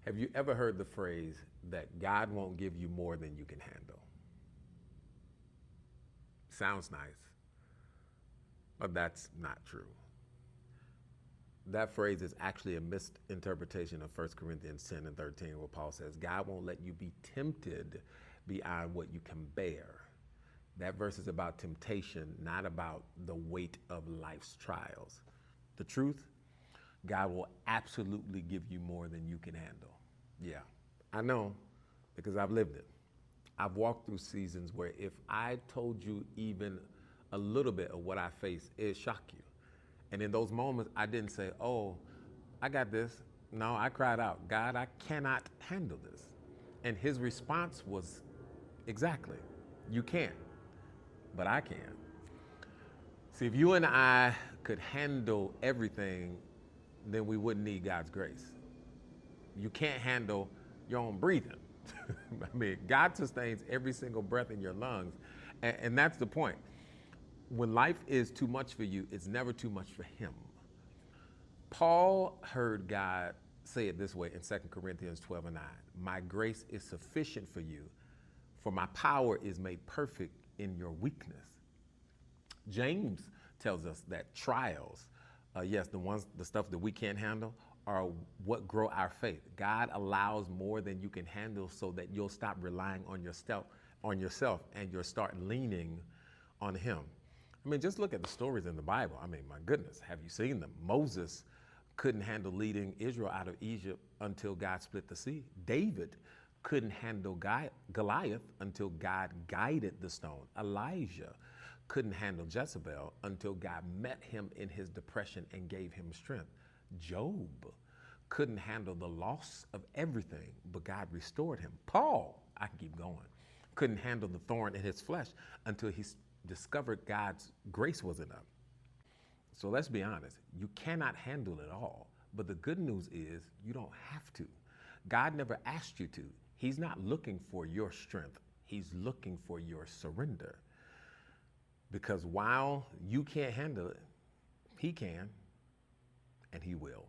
Have you ever heard the phrase that God won't give you more than you can handle? Sounds nice, but that's not true. That phrase is actually a misinterpretation of 1 Corinthians 10 and 13, where Paul says, God won't let you be tempted beyond what you can bear. That verse is about temptation, not about the weight of life's trials. The truth, God will absolutely give you more than you can handle. Yeah, I know, because I've lived it. I've walked through seasons where if I told you even a little bit of what I face, it'd shock you. And in those moments, I didn't say, oh, I got this. No, I cried out, God, I cannot handle this. And his response was, exactly, you can't, but I can. See, if you and I could handle everything, then we wouldn't need God's grace. You can't handle your own breathing. I mean, God sustains every single breath in your lungs. And that's the point. When life is too much for you, it's never too much for him. Paul heard God say it this way in 2 Corinthians 12 and 9. My grace is sufficient for you, for my power is made perfect in your weakness. James tells us that trials, yes, the stuff that we can't handle, are what grow our faith. God allows more than you can handle so that you'll stop relying on yourself and you'll start leaning on him. I mean, just look at the stories in the Bible. I mean, my goodness, have you seen them? Moses couldn't handle leading Israel out of Egypt until God split the sea. David couldn't handle Goliath until God guided the stone. Elijah couldn't handle Jezebel until God met him in his depression and gave him strength. Job couldn't handle the loss of everything, but God restored him. Paul, I can keep going, couldn't handle the thorn in his flesh until he discovered God's grace was enough. So let's be honest, you cannot handle it all, but the good news is you don't have to. God never asked you to. He's not looking for your strength. He's looking for your surrender. Because while you can't handle it, he can, and he will.